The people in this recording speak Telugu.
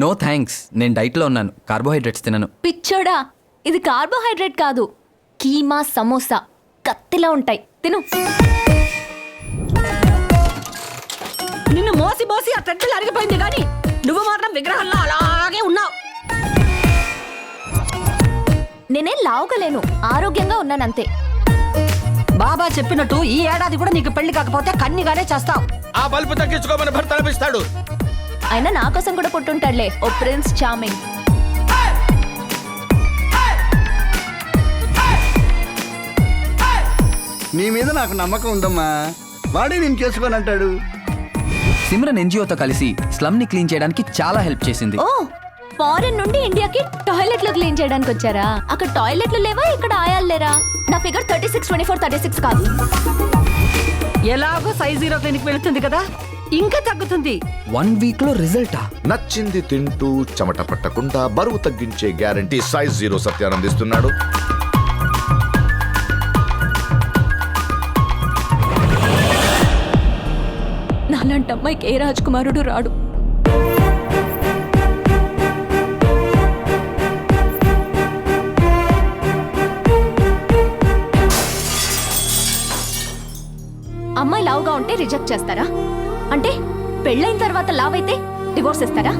నో థ్యాంక్స్, నేను డైట్లో ఉన్నాను, కార్బోహైడ్రేట్స్ తినను. పిచ్చోడా, ఇది కార్బోహైడ్రేట్ కాదు, కీమా సమోసా కత్తిలా ఉంటాయి, తిను. నిన్ను మోసి మోసి ఆ థ్రెడ్లు అరిగిపోయింది కానీ నువ్వు మాత్రం విగ్రహంలో అలాగే ఉన్నావు. నేనేం లావుగలేను, ఆరోగ్యంగా ఉన్నానంతే. బాబా చెప్పినట్టు ఈ ఏడాది కూడా నీకు పెళ్లి కాకపోతే కన్నిగానే చేస్తావు. ఆ బల్బు తగ్గించుకోమని భర్త అనిపిస్తాడు. అయినా నా కోసం కూడా పుట్టుంటాడులే ఓ ప్రిన్స్ చార్మింగ్. నీ మీద నాకు నమ్మకం ఉందమ్మా, వాడే నేను చేసుకోనంటాడు. సిమ్రన్ ఎన్జిఓతో కలిసి స్లమ్ ని క్లీన్ చేయడానికి చాలా హెల్ప్ చేసింది. ఓ, ఫారెన్ నుండి ఇండియాకి టాయిలెట్లు క్లీన్ చేయడానికి వచ్చారా? అక్కడ టాయిలెట్లు లేవా, ఇక్కడ ఆయాలు లేరా? నా ఫిగర్ 36, 24, 36 కాదు. ఎలాగో సైజ్ 0 క్లినిక్ వెళుతుంది కదా, ఇంకా తగ్గుతుంది. 1 వీక్ లో రిజల్టా? నచ్చింది తింటూ చెమట పట్టకుండా బరువు తగ్గించే గ్యారంటీ సైజ్ 0 సత్యానందిస్తున్నాడు. నాలాంటి అమ్మాయికి ఏ రాజకుమారుడు రాడు. అమ్మాయి లావుగా ఉంటే రిజెక్ట్ చేస్తారా? అంటే పెళ్ళైన తర్వాత లావ్ అయితే డివోర్స్ ఇస్తారా?